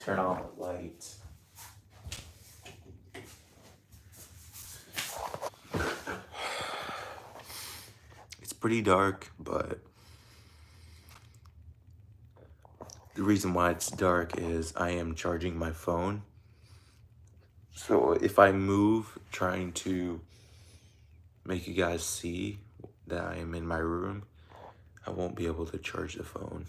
Turn on the lights. It's pretty dark, but the reason why it's dark is I am charging my phone. So if I move trying to make you guys see that I am in my room, I won't be able to charge the phone.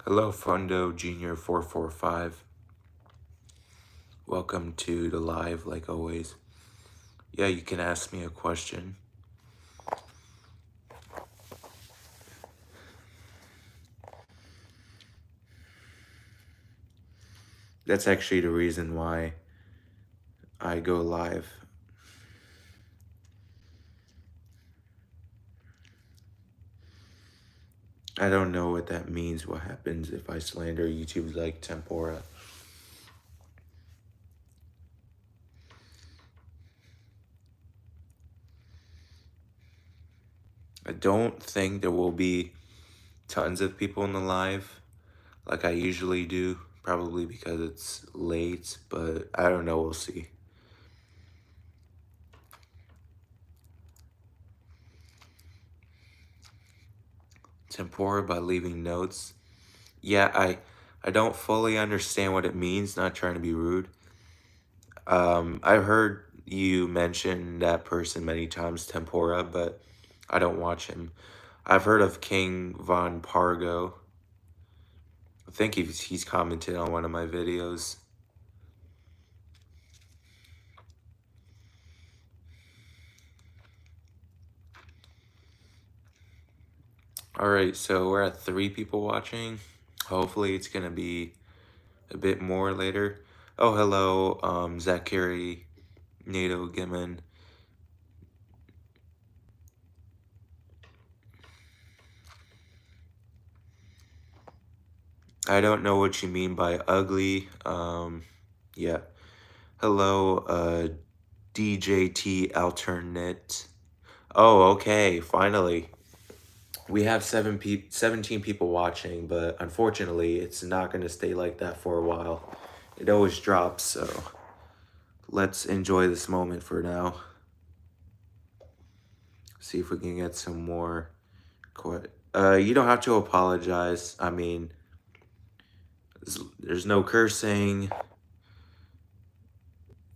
Hello, Fundo Junior 445. Welcome to the live, like always. Yeah, you can ask me a question. That's actually the reason why I go live. I don't know what that means. What happens if I slander YouTube's like Tempora? I don't think there will be tons of people in the live like I usually do, probably because it's late, but I don't know, we'll see. Tempora by leaving notes. Yeah, I don't fully understand what it means, not trying to be rude. I've heard you mention that person many times, Tempora, but I don't watch him. I've heard of King Von Pargo. I think he's commented on one of my videos. Alright, so we're at 3 people watching. Hopefully it's gonna be a bit more later. Oh, hello, Zachary, Nato Gimmon. I don't know what you mean by ugly. Yeah. Hello, DJT alternate. Oh, okay, finally. We have 17 people watching, but unfortunately, it's not going to stay like that for a while. It always drops, so let's enjoy this moment for now. See if we can get some more. You don't have to apologize. I mean, there's no cursing.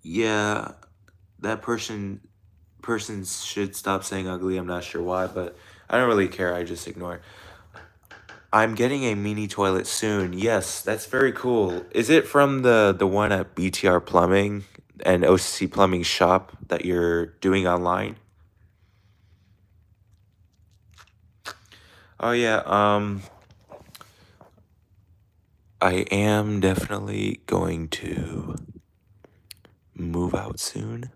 Yeah, that person should stop saying ugly. I'm not sure why, but I don't really care. I just ignore it. I'm getting a mini toilet soon. Yes, that's very cool. Is it from the one at BTR Plumbing and OCC Plumbing Shop that you're doing online? Oh yeah, I am definitely going to move out soon.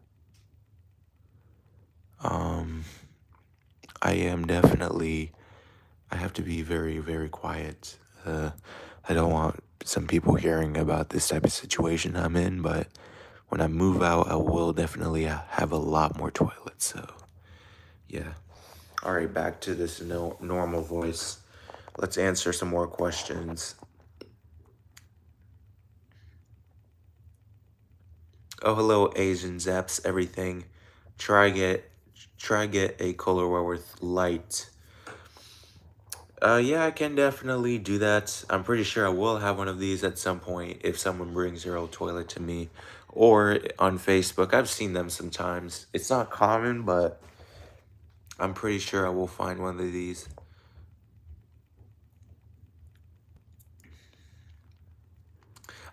I am definitely, I have to be very, very quiet. I don't want some people hearing about this type of situation I'm in, but when I move out, I will definitely have a lot more toilets, so yeah. All right, back to this normal voice. Let's answer some more questions. Oh, hello, Asian Zaps, everything. Try get a Kohler Warworth light. Yeah, I can definitely do that. I'm pretty sure I will have one of these at some point if someone brings their old toilet to me, or on Facebook. I've seen them sometimes. It's not common, but I'm pretty sure I will find one of these.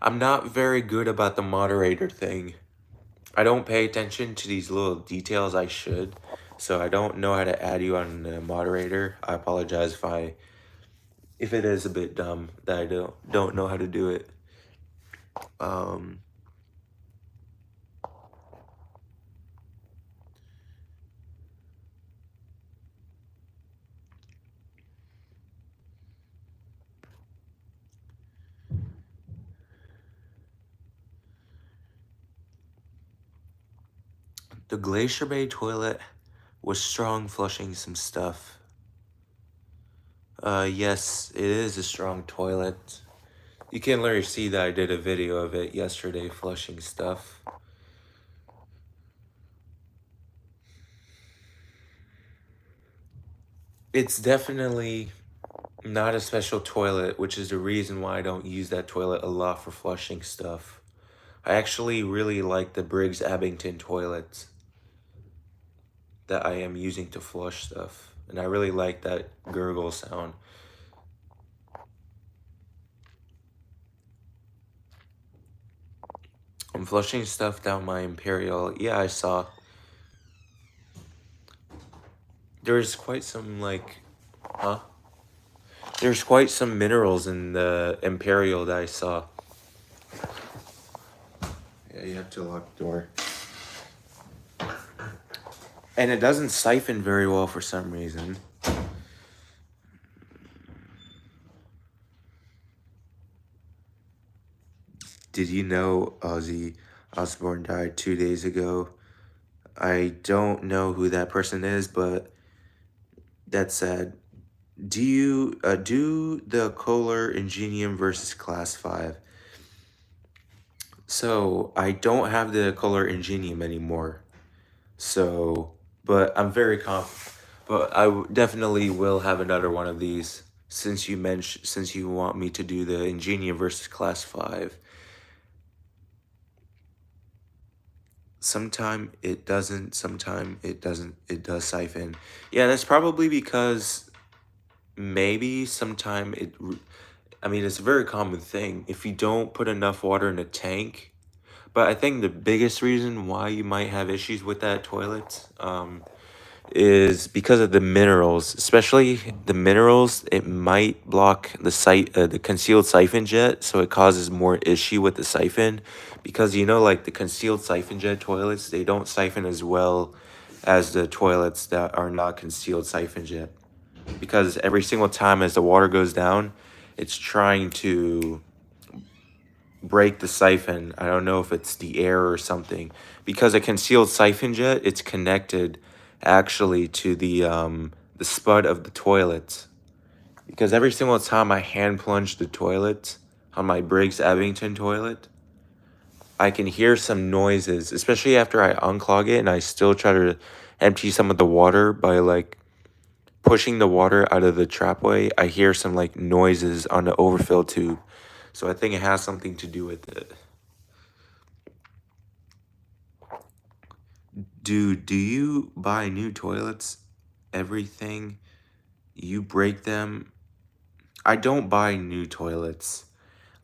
I'm not very good about the moderator thing. I don't pay attention to these little details I should, so I don't know how to add you on the moderator. I apologize if it is a bit dumb that I don't know how to do it. Um the Glacier Bay toilet was strong flushing some stuff. Yes, it is a strong toilet. You can literally see that I did a video of it yesterday flushing stuff. It's definitely not a special toilet, which is the reason why I don't use that toilet a lot for flushing stuff. I actually really like the Briggs Abington toilets that I am using to flush stuff. And I really like that gurgle sound. I'm flushing stuff down my Imperial. Yeah, I saw. There's quite some, like, huh? There's quite some minerals in the Imperial that I saw. Yeah, you have to lock the door. And it doesn't siphon very well for some reason. Did you know Ozzy Osbourne died 2 days ago? I don't know who that person is, but that's sad. Do you do the Kohler Ingenium versus Class 5? So I don't have the Kohler Ingenium anymore. So, but I'm very confident. But definitely will have another one of these since you want me to do the Ingenium versus Class 5. Sometime it doesn't, sometime it doesn't, it does siphon. Yeah, that's probably because maybe sometime I mean, it's a very common thing. If you don't put enough water in a tank, but I think the biggest reason why you might have issues with that toilet, is because of the minerals, especially the minerals. It might block the concealed siphon jet, so it causes more issue with the siphon. Because like the concealed siphon jet toilets, they don't siphon as well as the toilets that are not concealed siphon jet. Because every single time as the water goes down, it's trying to break the siphon. I don't know if it's the air or something. Because a concealed siphon jet, it's connected actually to the spud of the toilet. Because every single time I hand plunge the toilet on my Briggs Abington toilet, I can hear some noises, especially after I unclog it and I still try to empty some of the water by like pushing the water out of the trapway. I hear some like noises on the overfill tube. So I think it has something to do with it. Dude, do you buy new toilets? Everything? You break them? I don't buy new toilets.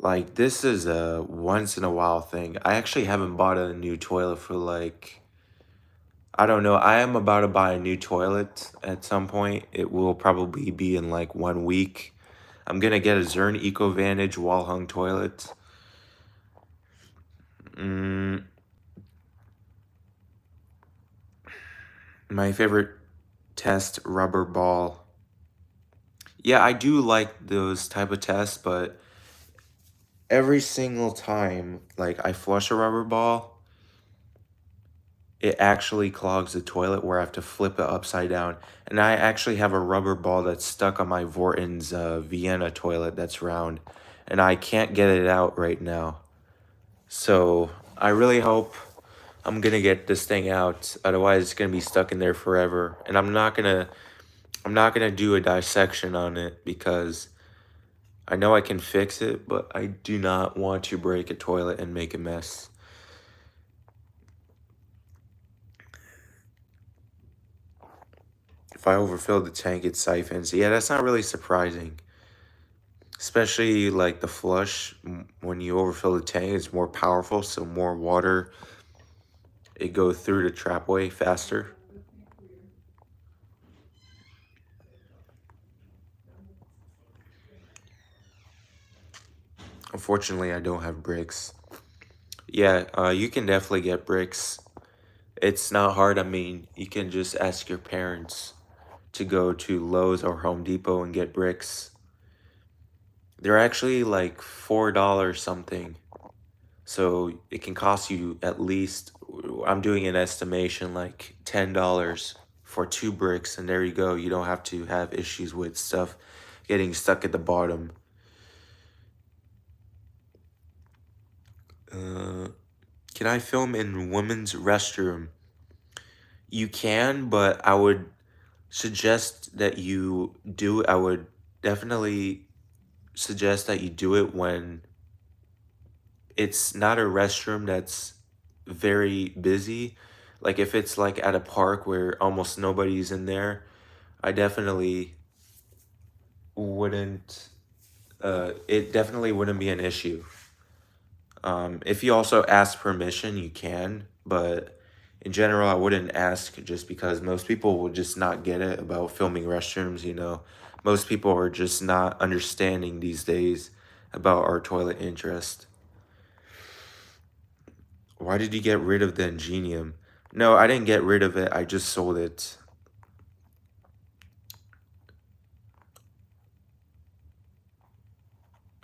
Like, this is a once in a while thing. I actually haven't bought a new toilet for like, I don't know. I am about to buy a new toilet at some point. It will probably be in like 1 week. I'm gonna get a Zern EcoVantage wall hung toilet. My favorite test, rubber ball. Yeah, I do like those type of tests, but every single time like I flush a rubber ball, it actually clogs the toilet where I have to flip it upside down. And I actually have a rubber ball that's stuck on my Vorten's Vienna toilet that's round, and I can't get it out right now. So I really hope I'm gonna get this thing out. Otherwise, it's gonna be stuck in there forever. And I'm not gonna do a dissection on it because I know I can fix it, but I do not want to break a toilet and make a mess. If I overfill the tank, it siphons. Yeah, that's not really surprising. Especially like the flush, when you overfill the tank, it's more powerful, so more water, it goes through the trapway faster. Unfortunately, I don't have bricks. Yeah, you can definitely get bricks. It's not hard. I mean, you can just ask your parents to go to Lowe's or Home Depot and get bricks. They're actually like $4 something. So it can cost you at least, I'm doing an estimation, like $10 for 2 bricks, and there you go. You don't have to have issues with stuff getting stuck at the bottom. Can I film in women's restroom? You can, but I would suggest that you do. I would definitely suggest that you do it when it's not a restroom that's very busy. Like if it's like at a park where almost nobody's in there, I definitely wouldn't it definitely wouldn't be an issue. If you also ask permission, you can, but in general, I wouldn't ask just because most people will just not get it about filming restrooms. Most people are just not understanding these days about our toilet interest. Why did you get rid of the Ingenium? No, I didn't get rid of it. I just sold it.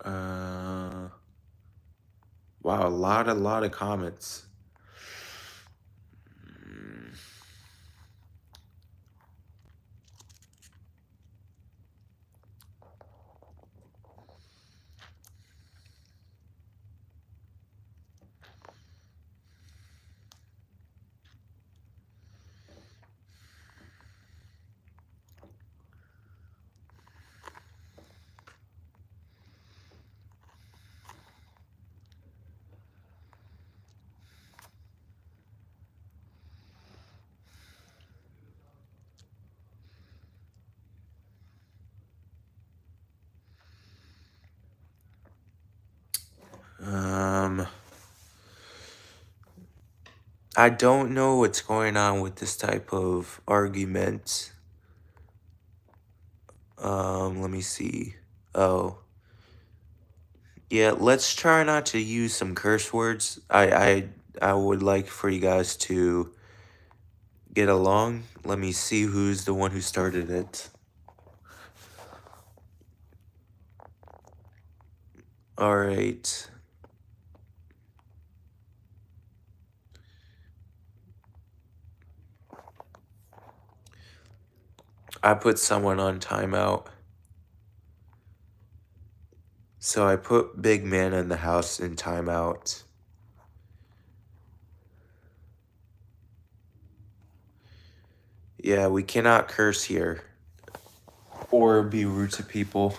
Uh, wow, a lot of comments. Um, I don't know what's going on with this type of argument. Let me see. Oh, yeah. Let's try not to use some curse words. I would like for you guys to get along. Let me see who's the one who started it. All right. I put someone on timeout. So I put Big Man in the house in timeout. Yeah, we cannot curse here or be rude to people.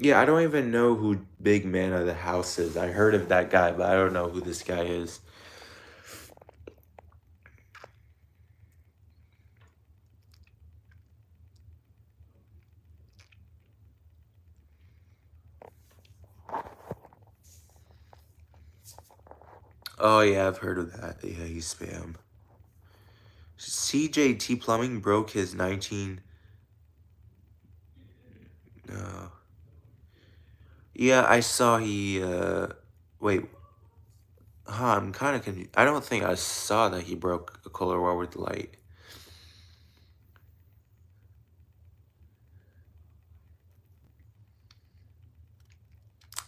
Yeah, I don't even know who Big Man of the House is. I heard of that guy, but I don't know who this guy is. Oh yeah, I've heard of that. Yeah, he's spam. CJT Plumbing broke his 19. No. Yeah, I saw he. Wait. Huh, I'm kind of confused. I don't think I saw that he broke a Kohler wall with light.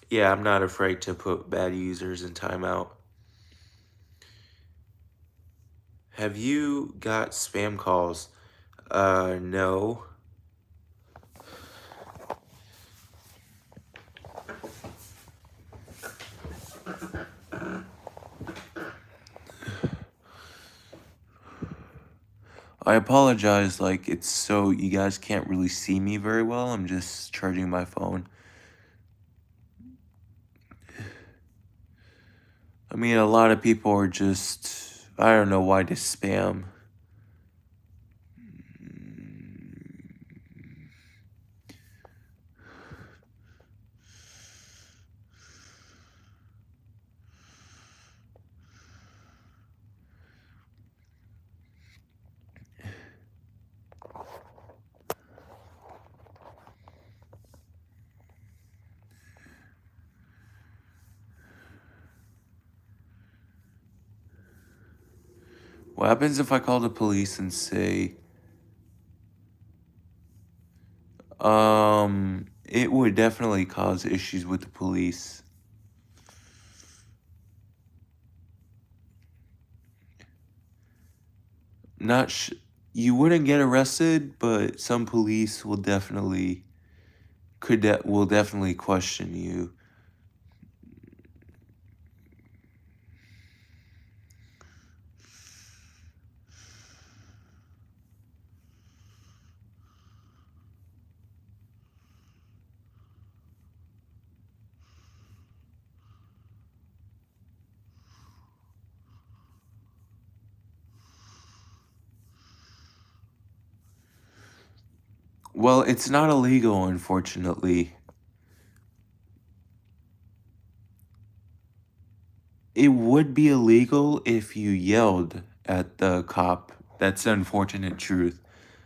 Yeah, I'm not afraid to put bad users in timeout. Have you got spam calls? No. I apologize, like, it's so you guys can't really see me very well. I'm just charging my phone. I mean, a lot of people are just, I don't know why they spam. What happens if I call the police and say, it would definitely cause issues with the police. Not you wouldn't get arrested, but some police will definitely will definitely question you. Well, it's not illegal, unfortunately. It would be illegal if you yelled at the cop. That's the unfortunate truth.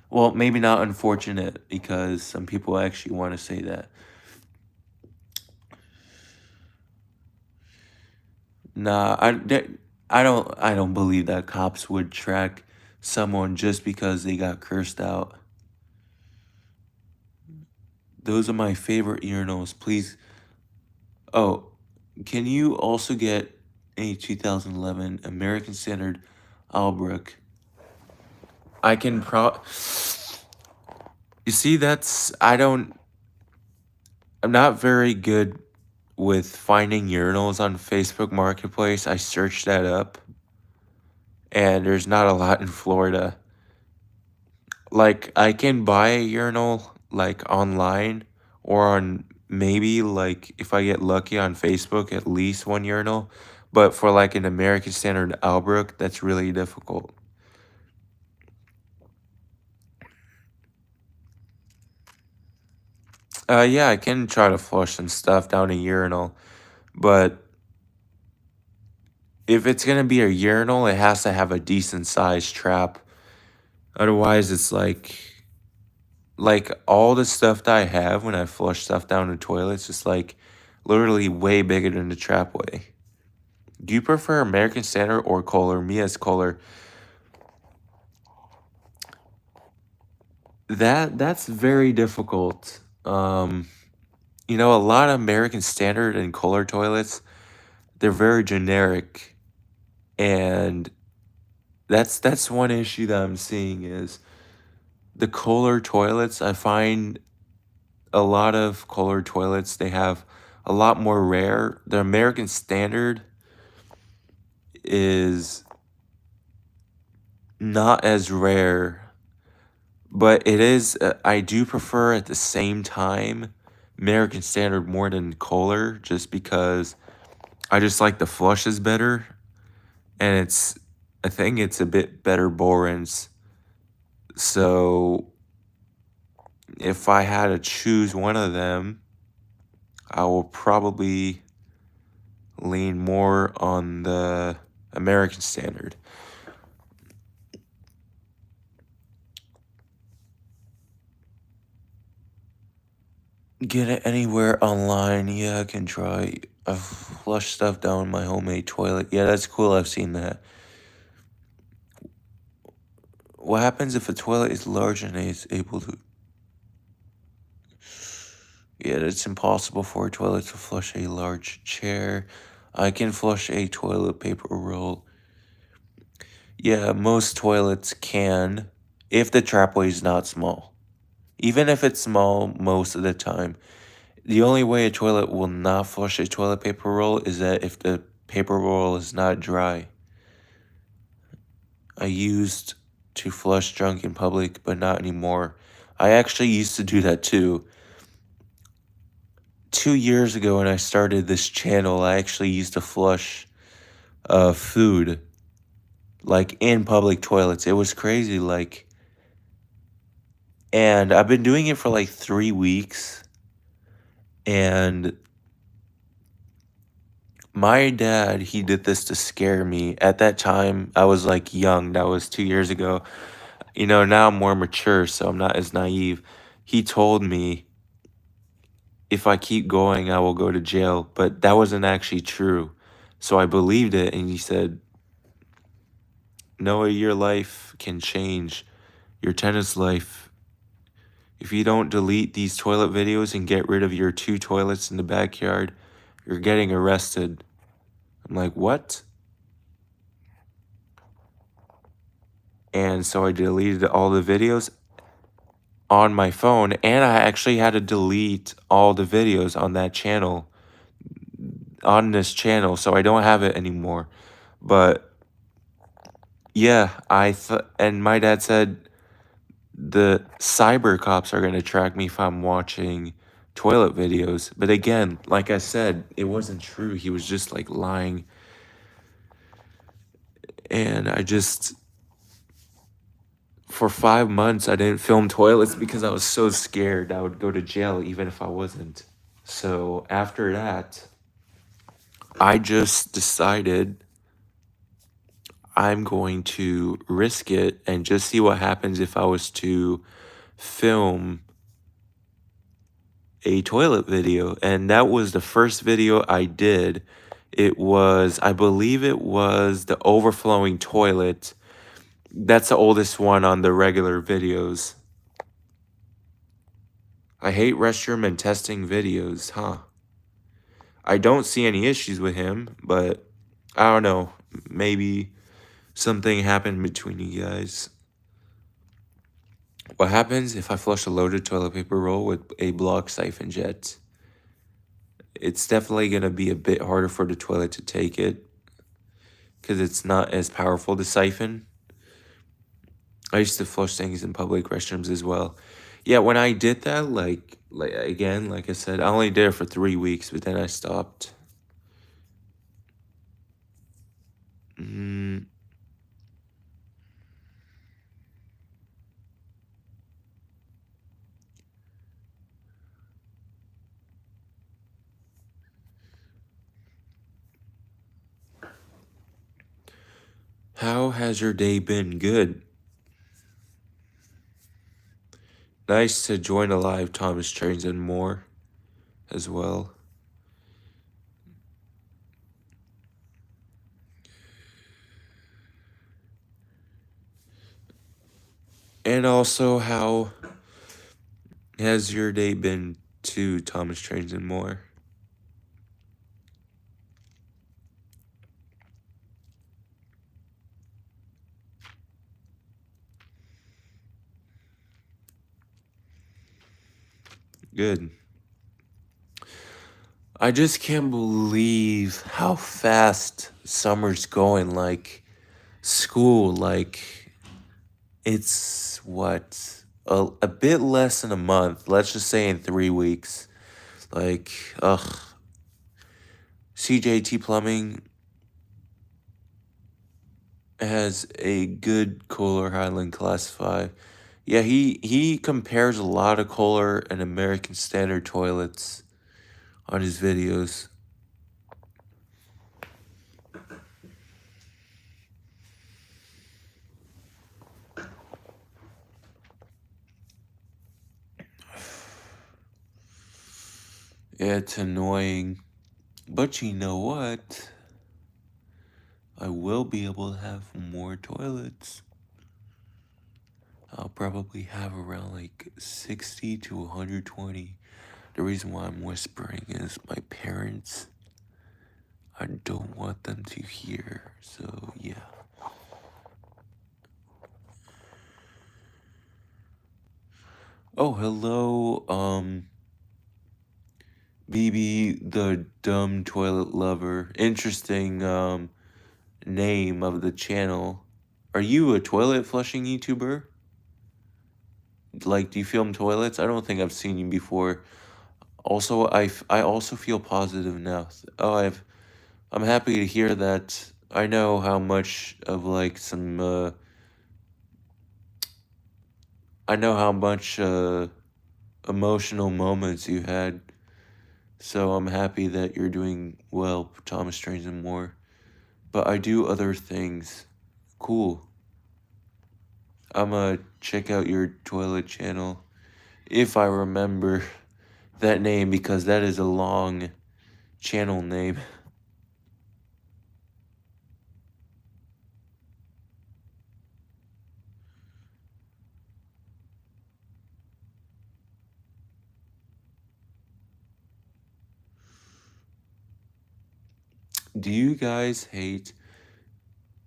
Well, maybe not unfortunate because some people actually want to say that. Nah, I don't believe that cops would track someone just because they got cursed out. Those are my favorite urinals. Please. Oh, can you also get a 2011 American Standard Albrook? I can You see, I'm not very good with finding urinals on Facebook Marketplace. I searched that up, and there's not a lot in Florida. Like, I can buy a urinal, like, online, or on maybe, like, if I get lucky on Facebook, at least one urinal. But for, like, an American Standard Albrook, that's really difficult. Yeah, I can try to flush some stuff down a urinal, but if it's gonna be a urinal, it has to have a decent sized trap. Otherwise, it's like all the stuff that I have when I flush stuff down the toilet, it's just like literally way bigger than the trapway. Do you prefer American Standard or Kohler? Me as Kohler. That's very difficult. A lot of American Standard and Kohler toilets, they're very generic, and that's one issue that I'm seeing is the Kohler toilets. I find a lot of Kohler toilets, they have a lot more rare. The American Standard is not as rare, but it is. I do prefer at the same time American Standard more than Kohler, just because I just like the flushes better, and I think it's a bit better borings. So if I had to choose one of them, I will probably lean more on the American Standard. Get it anywhere online. Yeah, I can try. I've flushed stuff down my homemade toilet. Yeah, that's cool. I've seen that. What happens if a toilet is large and it's able to... Yeah, it's impossible for a toilet to flush a large chair. I can flush a toilet paper roll. Yeah, most toilets can, if the trapway is not small. Even if it's small, most of the time. The only way a toilet will not flush a toilet paper roll is that if the paper roll is not dry. I used to flush junk in public, but not anymore. I actually used to do that too. 2 years ago when I started this channel, I actually used to flush food like in public toilets. It was crazy, like, and I've been doing it for like 3 weeks, and my dad, he did this to scare me. At that time, I was like young. That was 2 years ago. You know, now I'm more mature, so I'm not as naive. He told me if I keep going, I will go to jail, but that wasn't actually true. So I believed it, and he said, Noah, your life can change. Your tennis life. If you don't delete these toilet videos and get rid of your 2 toilets in the backyard, you're getting arrested. I'm like, what? And so I deleted all the videos on my phone, and I actually had to delete all the videos on that channel, on this channel, so I don't have it anymore. But yeah, and my dad said the cyber cops are gonna track me if I'm watching toilet videos. But again, like I said, it wasn't true. He was just like lying. And for 5 months, I didn't film toilets because I was so scared I would go to jail even if I wasn't. So after that, I just decided I'm going to risk it and just see what happens if I was to film a toilet video. And that was the first video I did. I believe it was the overflowing toilet. That's the oldest one on the regular videos. I hate restroom and testing videos, huh? I don't see any issues with him, but I don't know. Maybe something happened between you guys. What happens if I flush a loaded toilet paper roll with a block siphon jet? It's definitely going to be a bit harder for the toilet to take it because it's not as powerful to siphon. I used to flush things in public restrooms as well. Yeah, when I did that, like again, like I said, I only did it for 3 weeks, but then I stopped. Mm, how has your day been? Good. Nice to join a live Thomas Trains and more as well. And also, how has your day been too, Thomas Trains and more? Good. I just can't believe how fast summer's going. Like, school, like, it's what? A bit less than a month. Let's just say in 3 weeks. Like, ugh. CJT Plumbing has a good Kohler Highland Class 5. Yeah, he compares a lot of Kohler and American Standard toilets on his videos. Yeah, it's annoying. But you know what? I will be able to have more toilets. I'll probably have around like 60 to 120. The reason why I'm whispering is my parents, I don't want them to hear. So, yeah. Oh, hello, BB the Dumb Toilet Lover. Interesting, name of the channel Are you a toilet flushing YouTuber? Like, do you film toilets? I don't think I've seen you before. Also, I also feel positive now. I'm happy to hear that. I know how much of like some I know how much emotional moments you had. So I'm happy that you're doing well, Thomas Trains and more. But I do other things. Cool. I'm gonna check out your toilet channel if I remember that name because that is a long channel name. Do you guys hate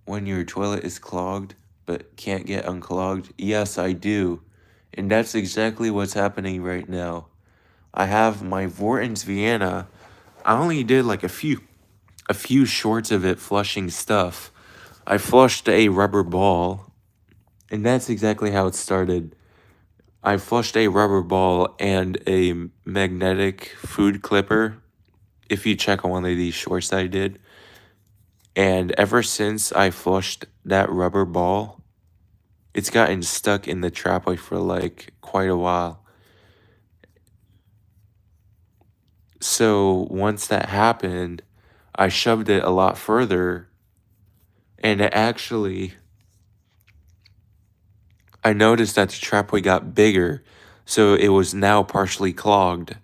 when your toilet is clogged but can't get unclogged? Yes, I do. And that's exactly what's happening right now. I have my Vortens Vienna. I only did like a few shorts of it flushing stuff. I flushed a rubber ball, and that's exactly how it started. I flushed a rubber ball and a magnetic food clipper. If you check on one of these shorts I did, and ever since I flushed that rubber ball, it's gotten stuck in the trapway for like quite a while. So once that happened, I shoved it a lot further, and it actually, I noticed that the trapway got bigger, so it was now partially clogged.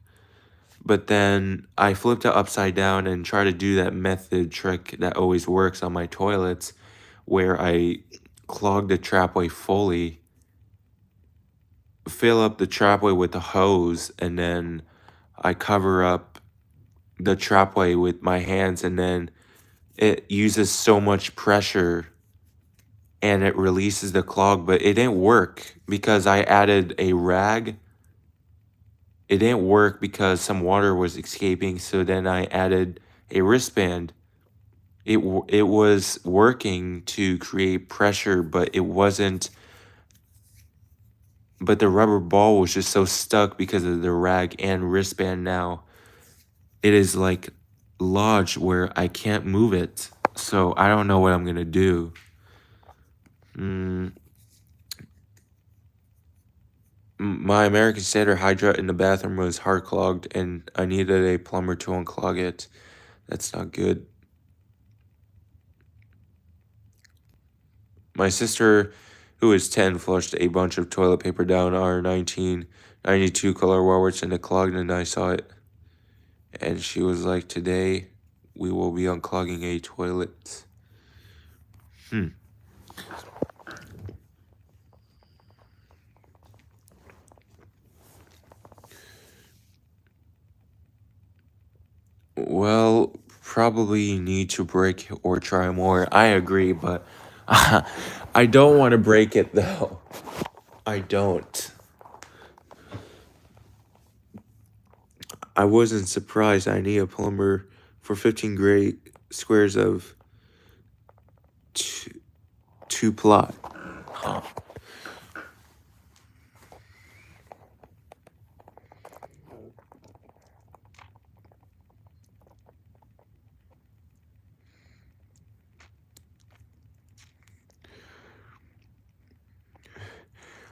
But then I flipped it upside down and tried to do that method trick that always works on my toilets, where I clog the trapway fully, fill up the trapway with the hose, and then I cover up the trapway with my hands, and then it uses so much pressure and it releases the clog, but it didn't work because I added a rag. It didn't work because some water was escaping, so then I added a wristband. It was working to create pressure, but it wasn't. But the rubber ball was just so stuck because of the rag and wristband. Now it is like lodged where I can't move it. So I don't know what I'm gonna do. My American Standard hydrant in the bathroom was hard clogged, and I needed a plumber to unclog it. That's not good. My sister, who is 10, flushed a bunch of toilet paper down our 1992 color Walrus and it clogged, and I saw it. And she was like, "Today, we will be unclogging a toilet." Well, probably need to break or try more. I agree, but I don't want to break it though. I don't. I wasn't surprised. I need a plumber for 15 great squares of two plot. Huh.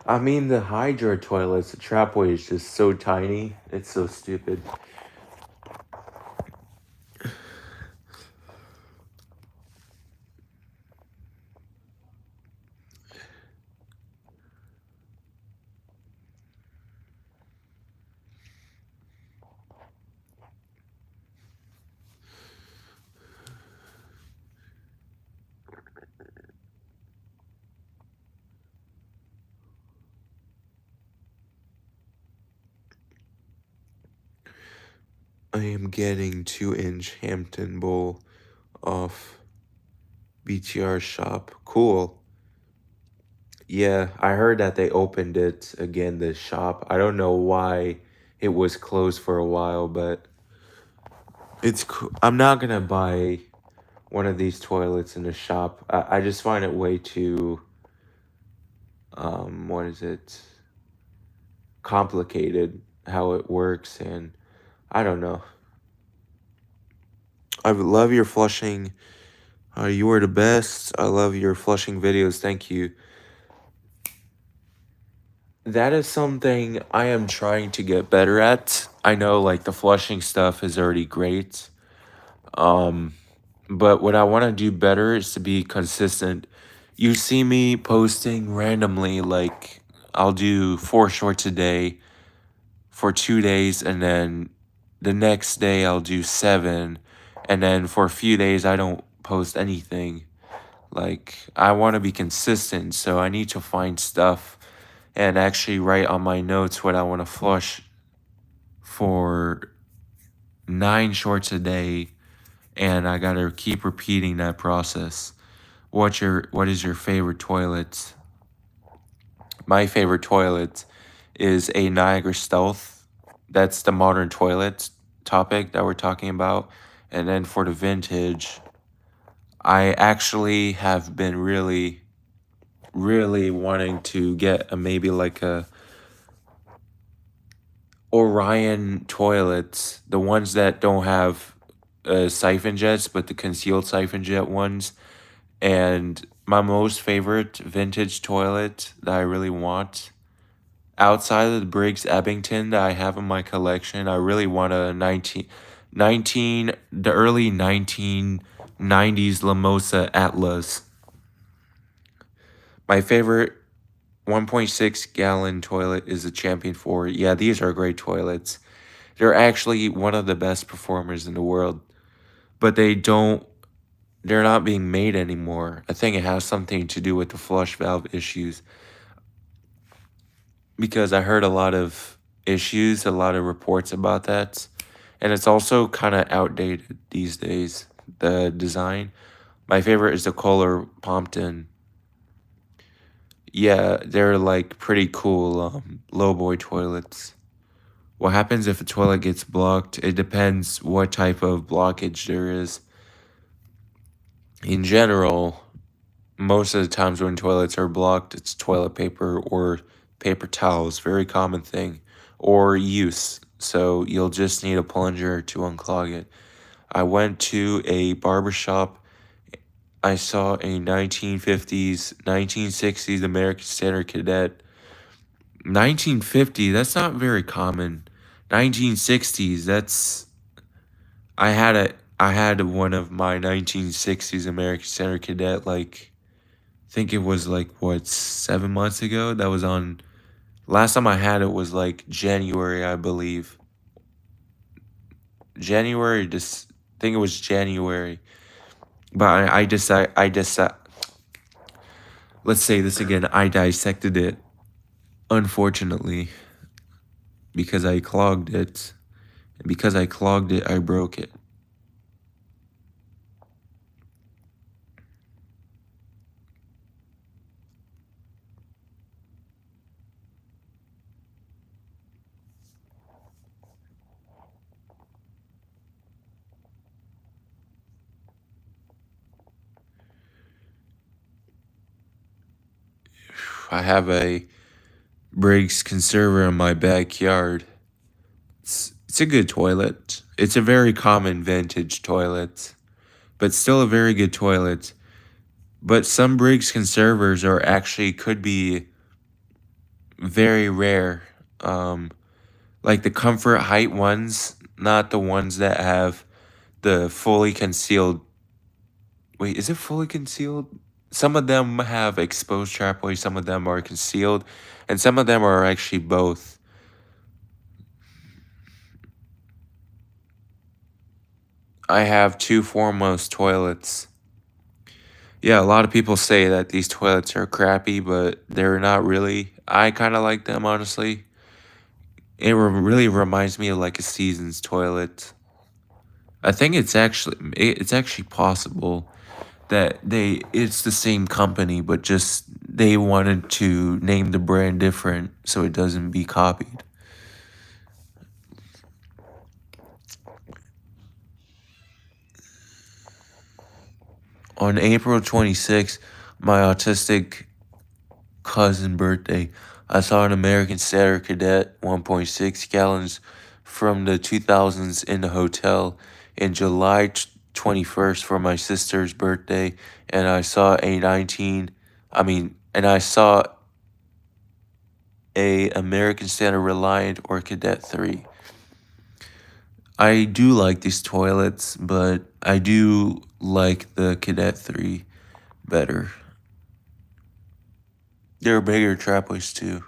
I mean, the Hydra toilets, the trapway is just so tiny. It's so stupid. I am getting 2-inch Hampton Bowl off BTR shop. Cool. Yeah, I heard that they opened it again, this shop. I don't know why it was closed for a while, but I'm not gonna buy one of these toilets in the shop. I just find it way too what is it, complicated how it works, and I don't know. I love your flushing. You are the best. I love your flushing videos. Thank you. That is something I am trying to get better at. I know like the flushing stuff is already great. Um, but what I want to do better is to be consistent. You see me posting randomly, like I'll do 4 shorts a day for 2 days, and then the next day I'll do seven, and then for a few days I don't post anything. Like, I want to be consistent, so I need to find stuff and actually write on my notes what I want to flush for 9 shorts a day, and I gotta keep repeating that process. What is your favorite toilet? My favorite toilet is a Niagara Stealth. That's the modern toilet topic that we're talking about. And then for the vintage, I actually have been really wanting to get a maybe like a Orion toilets, the ones that don't have siphon jets, but the concealed siphon jet ones. And my most favorite vintage toilet that I really want, outside of the Briggs Ebbington that I have in my collection, I really want a the early 1990s Lamosa Atlas. My favorite 1.6 gallon toilet is the Champion 4. Yeah, these are great toilets. They're actually one of the best performers in the world, but they're not being made anymore. I think it has something to do with the flush valve issues, because I heard a lot of issues, a lot of reports about that. And it's also kind of outdated these days, the design. My favorite is the Kohler Pompton. Yeah, they're like pretty cool lowboy toilets. What happens if a toilet gets blocked? It depends what type of blockage there is. In general, most of the times when toilets are blocked, it's toilet paper or paper towels, very common thing, or use. So you'll just need a plunger to unclog it. I went to a barber shop. I saw a 1950s, 1960s American Standard Cadet. 1950, that's not very common. 1960s, that's I had one of my 1960s American Standard Cadet, like I think it was like what, 7 months ago. That was on, last time I had it was like January, I believe. January, just I think it was January. But I decide, let's say this again. I dissected it, unfortunately, because I clogged it. And because I clogged it, I broke it. I have a Briggs conserver in my backyard. It's a good toilet. It's a very common vintage toilet, but still a very good toilet. But some Briggs conservers are actually could be very rare. Like the comfort height ones, not the ones that have the fully concealed. Wait, is it fully concealed? Some of them have exposed trapways, some of them are concealed, and some of them are actually both. I have two Foremost toilets. Yeah, a lot of people say that these toilets are crappy, but they're not really. I kind of like them, honestly. Really reminds me of like a Seasons toilet. I think it's actually possible that it's the same company, but just they wanted to name the brand different so it doesn't be copied. On April 26th, my autistic cousin birthday, I saw an American Standard Cadet 1.6 gallons from the 2000s in the hotel. In July 21st for my sister's birthday, and I saw a 19, and I saw a American Standard Reliant or Cadet 3. I do like these toilets, but I do like the Cadet 3 better. They're bigger trapways too.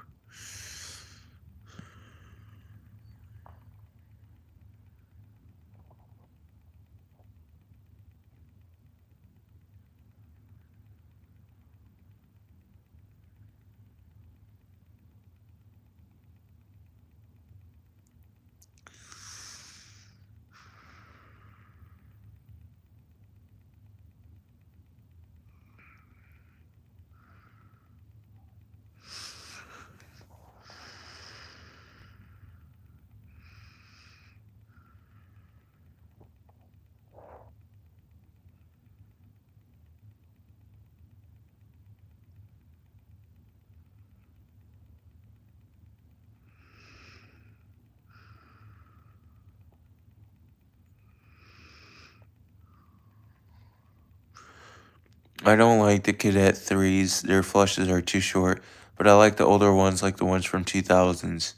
I don't like the Cadet 3s. Their flushes are too short, but I like the older ones, like the ones from 2000s.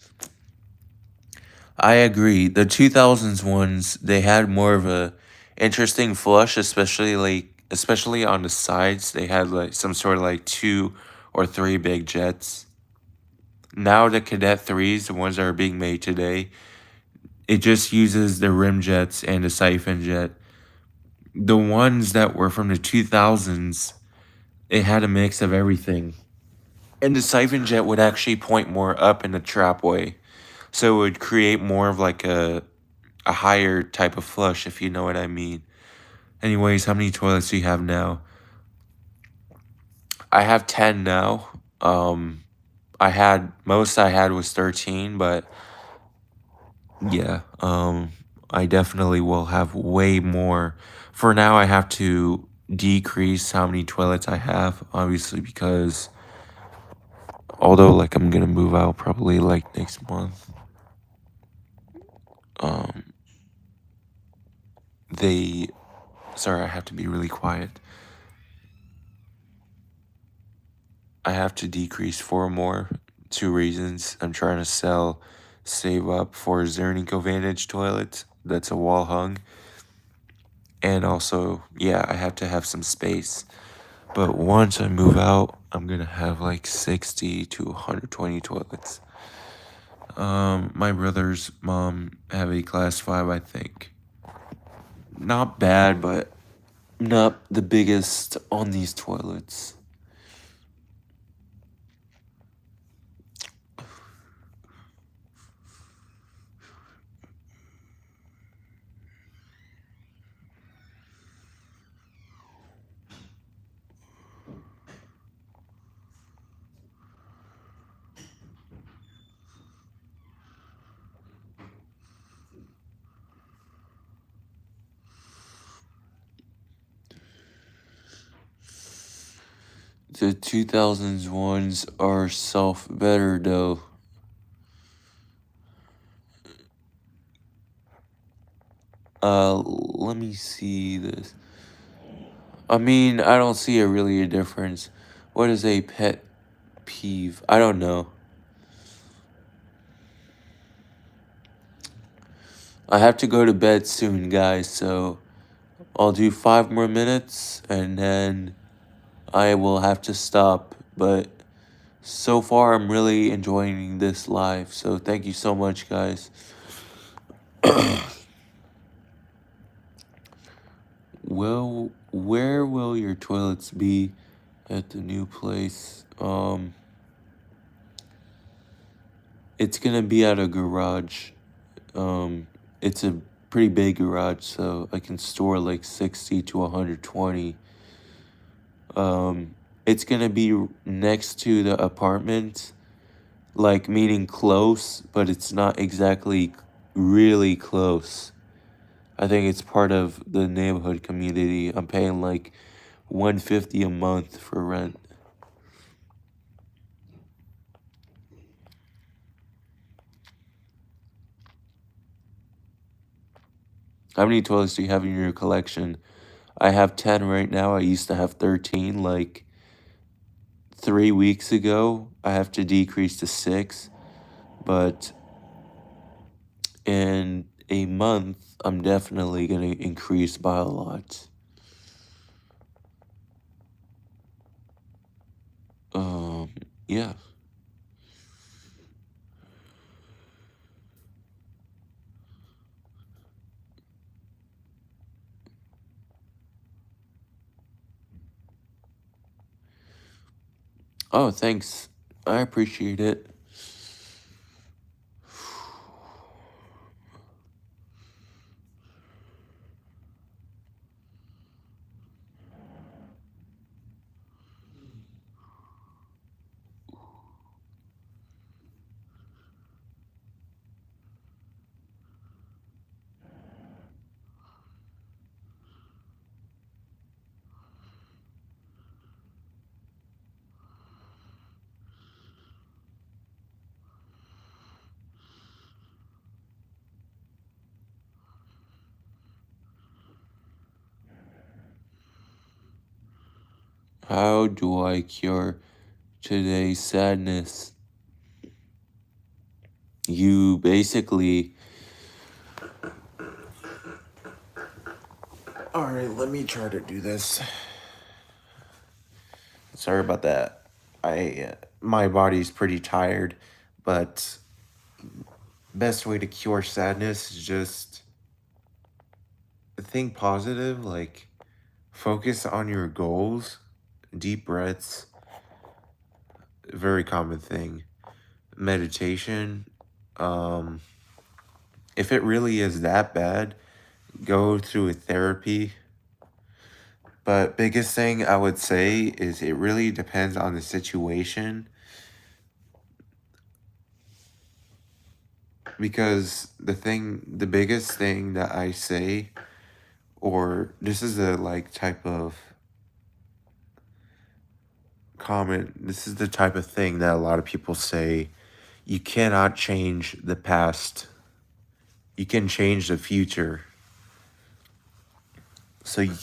I agree. The 2000s ones, they had more of a interesting flush, especially on the sides. They had like some sort of like 2 or 3 big jets. Now the Cadet 3s, the ones that are being made today, it just uses the rim jets and the siphon jet. The ones that were from the 2000s, it had a mix of everything. And the siphon jet would actually point more up in the trapway. So it would create more of like a higher type of flush, if you know what I mean. Anyways, how many toilets do you have now? I have 10 now. I had was 13, but yeah, I definitely will have way more. For now, I have to decrease how many toilets I have, obviously, because although like I'm gonna move out probably like next month, um, they, sorry, I have to be really quiet. I have to decrease 4 more. 2 reasons. I'm trying to save up for Zernico Vantage toilet. That's a wall hung. And also, yeah, I have to have some space. But once I move out, I'm gonna have like 60 to 120 toilets. My brother's mom have a class 5, I think. Not bad, but not the biggest on these toilets. The 2000s ones are self better though. Let me see this. I mean, I don't see really a difference. What is a pet peeve? I don't know. I have to go to bed soon, guys, so I'll do 5 more minutes and then I will have to stop. But so far, I'm really enjoying this live, so thank you so much, guys. Well, where will your toilets be at the new place? It's gonna be at a garage. It's a pretty big garage, so I can store like 60 to 120. It's gonna be next to the apartment, like meaning close, but it's not exactly really close. I think it's part of the neighborhood community. I'm paying like $150 a month for rent. How many toilets do you have in your collection? I have 10 right now. I used to have 13 like 3 weeks ago. I have to decrease to 6, but in a month, I'm definitely going to increase by a lot. Yeah. Oh, thanks. I appreciate it. How do I cure today's sadness? You basically. Alright, let me try to do this. Sorry about that. My body's pretty tired, but best way to cure sadness is just think positive, like focus on your goals, deep breaths, very common thing. Meditation. Um, if it really is that bad, go through a therapy. But biggest thing I would say is it really depends on the situation, because the biggest thing that I say, or this is a like type of comment, this is the type of thing that a lot of people say, you cannot change the past. You can change the future. So you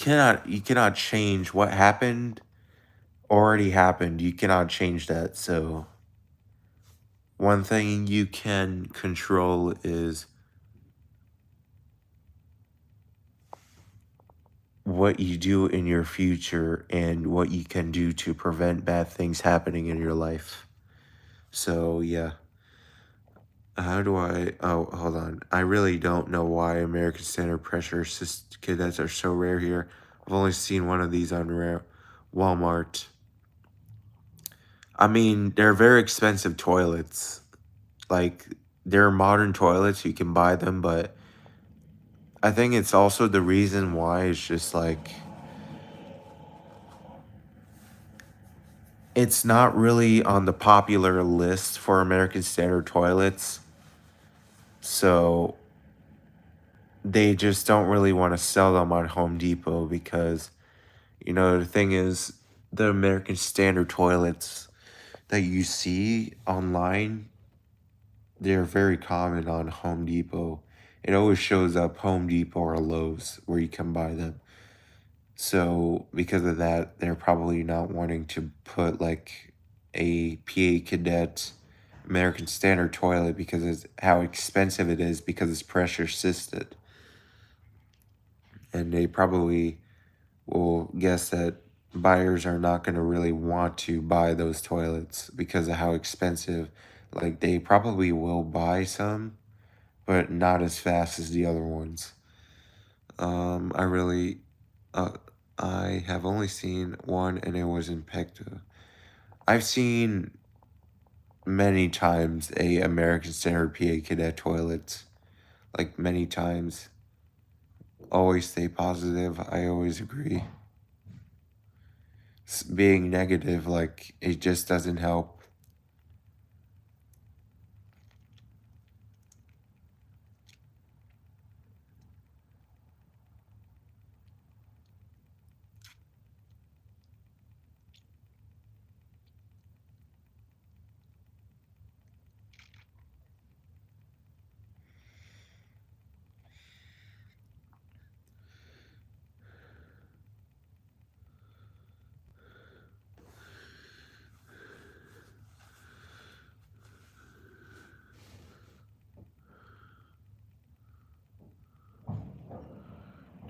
cannot change what happened, already happened. You cannot change that. So one thing you can control is what you do in your future and what you can do to prevent bad things happening in your life. So yeah. How do I? Oh, hold on. I really don't know why American Standard Pressure Cadets are so rare here. I've only seen one of these on Walmart. I mean, they're very expensive toilets. Like, they're modern toilets. You can buy them, but I think it's also the reason why it's just like it's not really on the popular list for American Standard toilets. So they just don't really want to sell them on Home Depot because, the thing is, the American Standard toilets that you see online, they're very common on Home Depot. It always shows up Home Depot or Lowe's where you can buy them. So because of that, they're probably not wanting to put like a PA Cadet American Standard toilet because it's how expensive it is because it's pressure assisted. And they probably will guess that buyers are not going to really want to buy those toilets because of how expensive. Like they probably will buy some, but not as fast as the other ones. I really, uh, I have only seen one, and it was in Pecta. I've seen many times a American Standard PA Cadet toilets, like many times. Always stay positive. I always agree. Being negative, like it just doesn't help.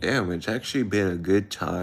Damn, it's actually been a good time.